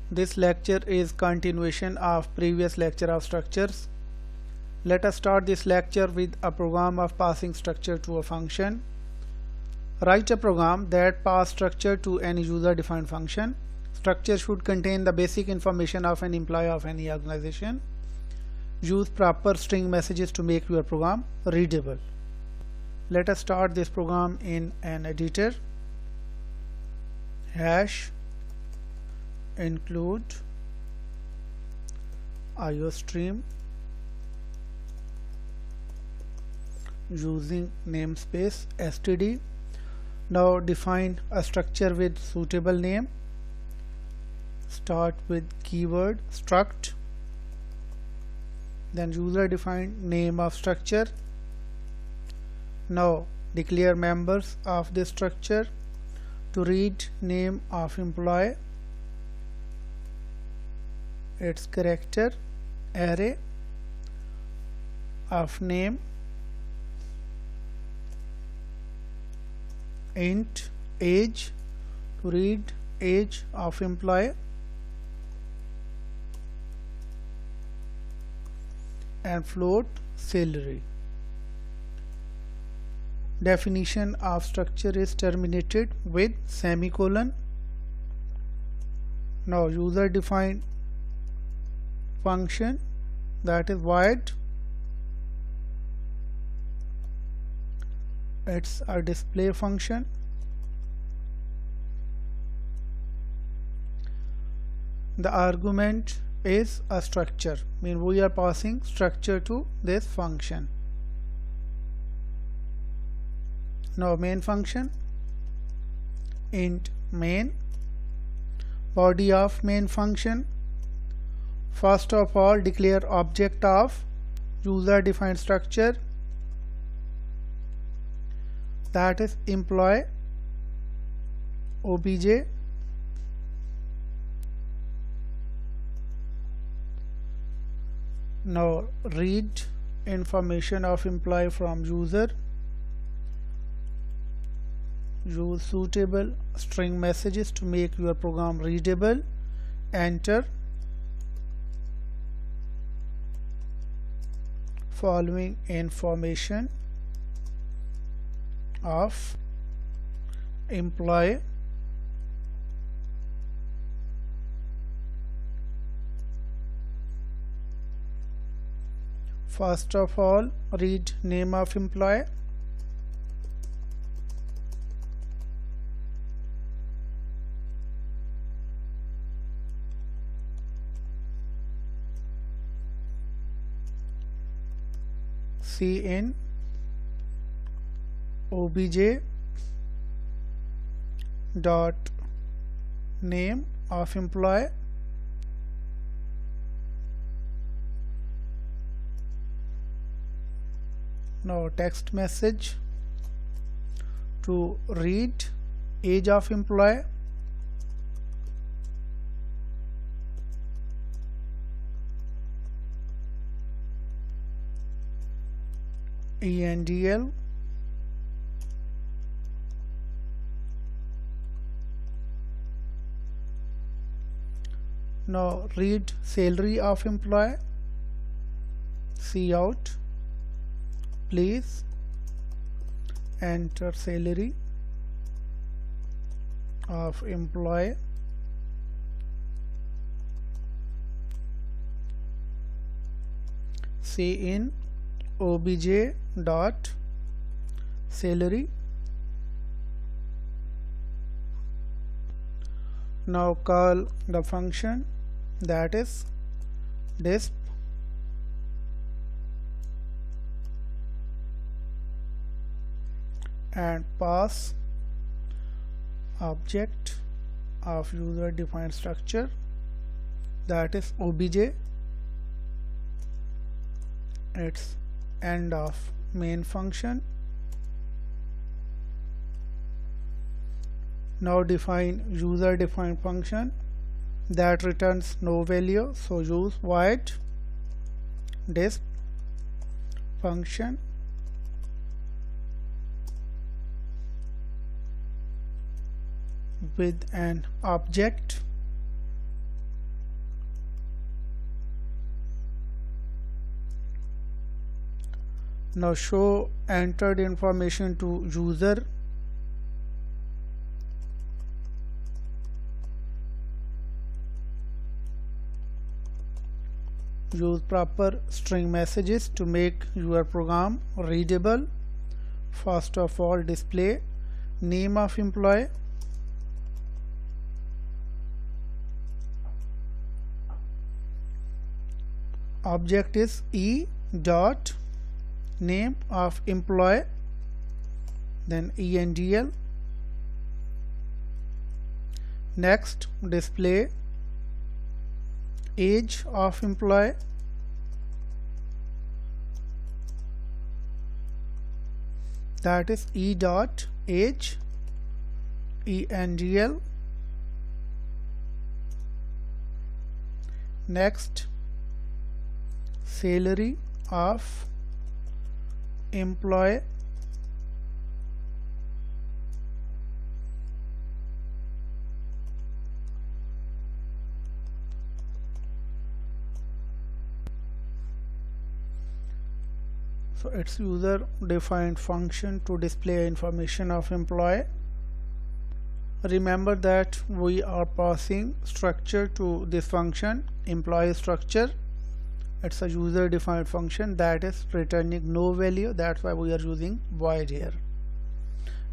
This lecture is continuation of previous lecture of structures. Let us start this lecture with a program of passing structure to a function. Write a program that pass structure to any user-defined function. Structure should contain the basic information of an employee of any organization. Use proper string messages to make your program readable. Let us start this program in an editor. Hash include iostream using namespace std. Now define a structure with suitable name. Start with keyword struct, then user defined name of structure. Now declare members of this structure. To read name of employee, its character array of name, int age, to read age of employee, and float salary. Definition of structure is terminated with semicolon. Now user defined function, that is void. It's a display function. The argument is a structure, mean we are passing structure to this function. Now main function, int main, body of main function. First of all, declare object of user defined structure, that is employee obj. Now read information of employee from user. Use suitable string messages to make your program readable. Enter following information of employee. First of all, read name of employee. Cin obj dot name of employee. Now text message to read age of employee. ENDL now read salary of employee. Cout please enter salary of employee. Cin obj dot salary. Now call the function, that is disp and pass object of user defined structure, that is obj. It's end of main function. Now define user defined function that returns no value, so use void disp function with an object Now show entered information to user. Use proper string messages to make your program readable. First of all, display name of employee, object is e dot name of employee, then endl. Next, display age of employee, that is e dot age, endl. Next, salary of employee, so it's user defined function to display information of employee. Remember that we are passing structure to this function, employee structure. It's a user defined function that is returning no value, that's why we are using void here.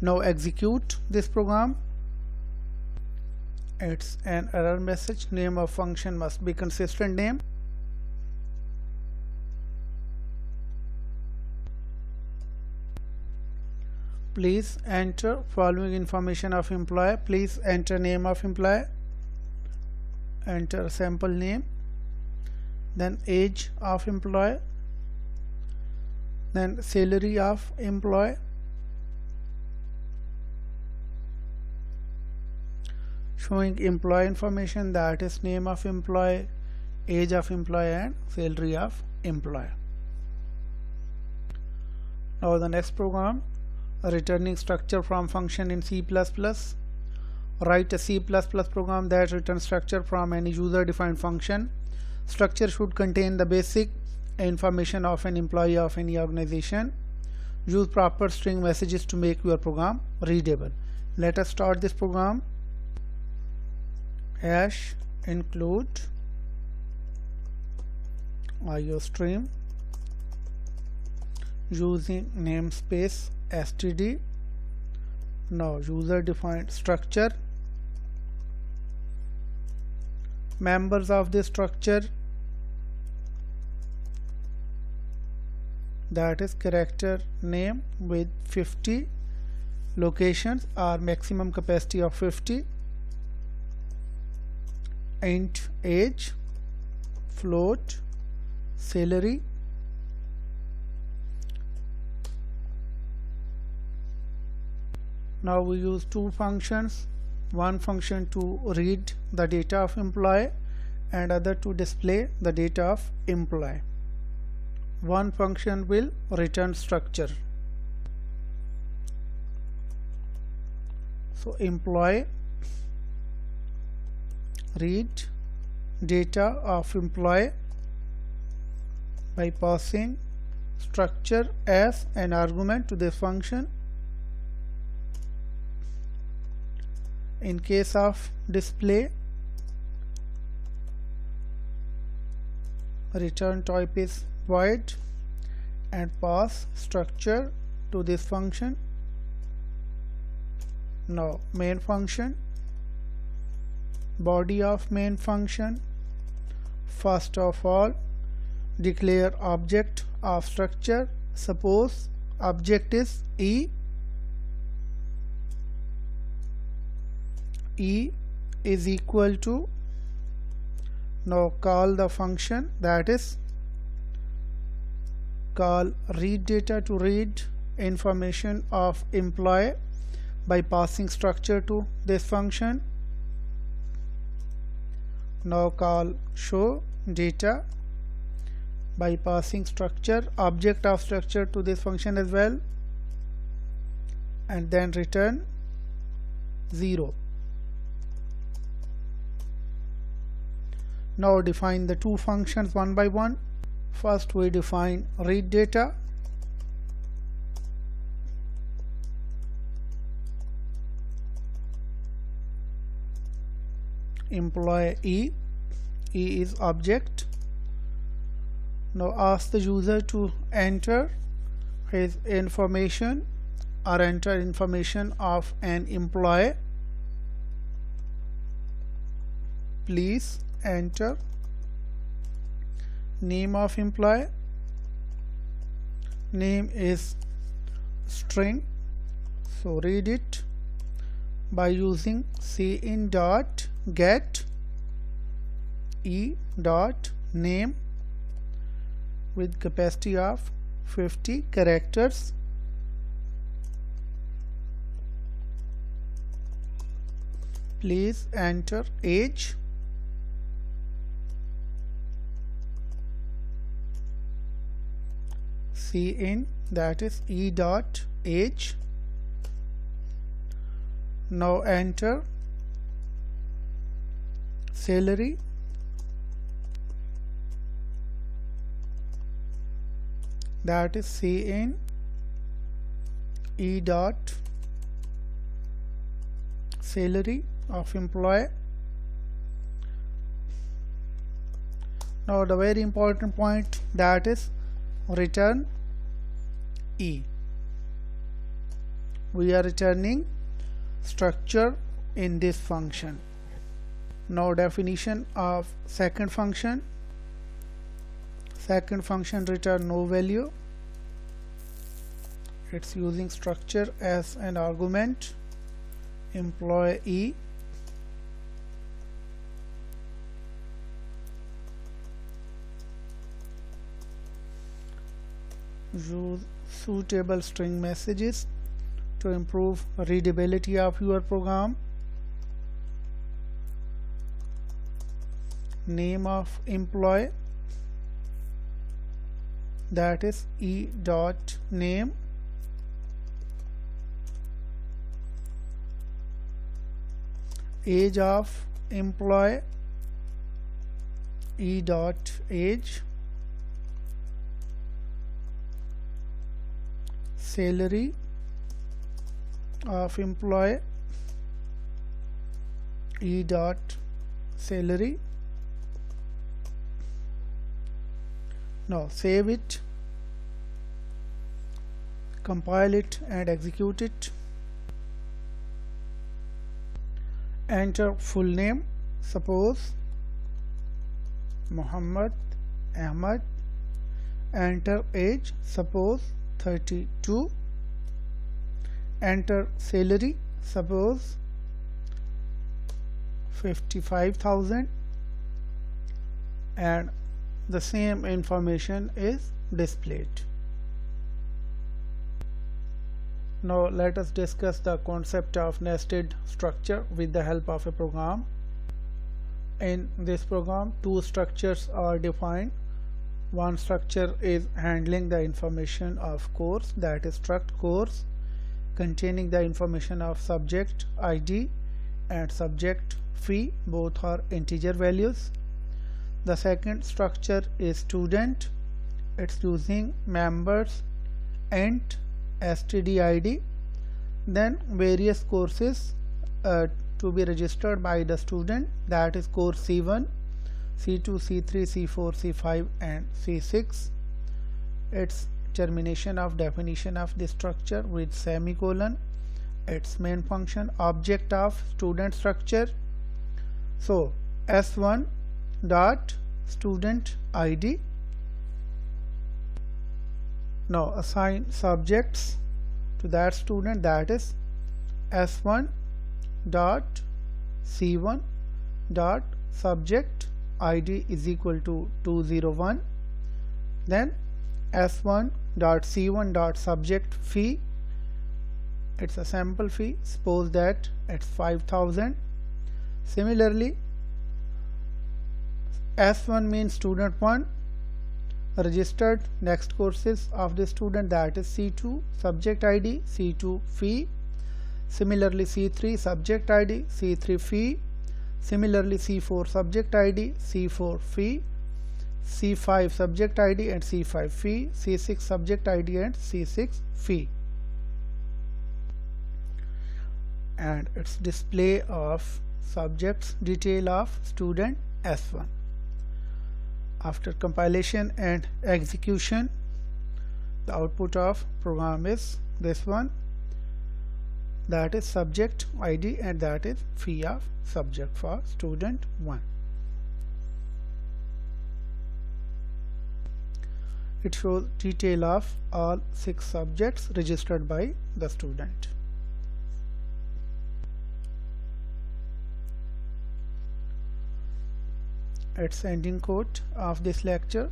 Now execute this program. It's an error message, name of function must be consistent name. Please enter following information of employee. Please enter name of employee, enter sample name, then age of employee, then salary of employee, showing employee information, that is name of employee, age of employee, and salary of employee. Now the next program, returning structure from function in C++. Write a C++ program that returns structure from any user defined function. Structure should contain the basic information of an employee of any organization. Use proper string messages to make your program readable. Let us start this program. Hash include iostream using namespace std. Now user defined structure. Members of this structure, that is character name with 50 locations or maximum capacity of 50, int age, float, salary. Now we use two functions, one function to read the data of employee and other to display the data of employee. One function will return structure. So employee read data of employee by passing structure as an argument to this function. In case of display, return type is void and pass structure to this function. Now main function, body of main function. First of all, declare object of structure. Suppose object is e is equal to, now call the function, that is call read data to read information of employee by passing structure to this function. Now call show data by passing structure, object of structure to this function as well, and then return 0. Now define the two functions one by one. First we define read data. employee E. E is object. Now ask the user to enter his information or enter information of an employee. Please enter name of employee. Name is string, so read it by using cin.get e.name with capacity of 50 characters. Please enter age. Cin, that is e.age. Now enter salary. That is cin e.salary of employee. Now the very important point, that is return E. We are returning structure in this function. Now definition of second function. Second function return no value. It's using structure as an argument. Employee E. Use suitable string messages to improve readability of your program. Name of employee, that is e.name. Age of employee, e.age. Salary of employee, e.salary. Now save it, compile it and execute it. Enter full name, suppose Muhammad Ahmad. Enter age, suppose 32. Enter salary, suppose 55,000, and the same information is displayed. Now let us discuss the concept of nested structure with the help of a program. In this program, two structures are defined. One structure is handling the information of course, that is struct course, containing the information of subject ID and subject fee, both are integer values. The second structure is student. It's using members int stdid, then various courses to be registered by the student, that is course C1, C2, C3, C4, C5 and C6. Its termination of definition of the structure with semicolon. Its main function, object of student structure. So S1 dot student ID. Now assign subjects to that student, that is S1 dot C1 dot subject ID is equal to 201. Then S1 dot C1 dot subject fee, it's a sample fee, suppose that it's 5,000. Similarly, S1 means student 1, registered next courses of the student, that is C2 subject ID, C2 fee. Similarly C3 subject ID, C3 fee. Similarly C4 subject ID, C4 fee. C5 subject ID and C5 fee. C6 subject ID and C6 fee. And its display of subjects detail of student S1. After compilation and execution, the output of program is this one, that is subject ID, and that is fee of subject for student 1. It shows detail of all 6 subjects registered by the student. Its ending quote of this lecture: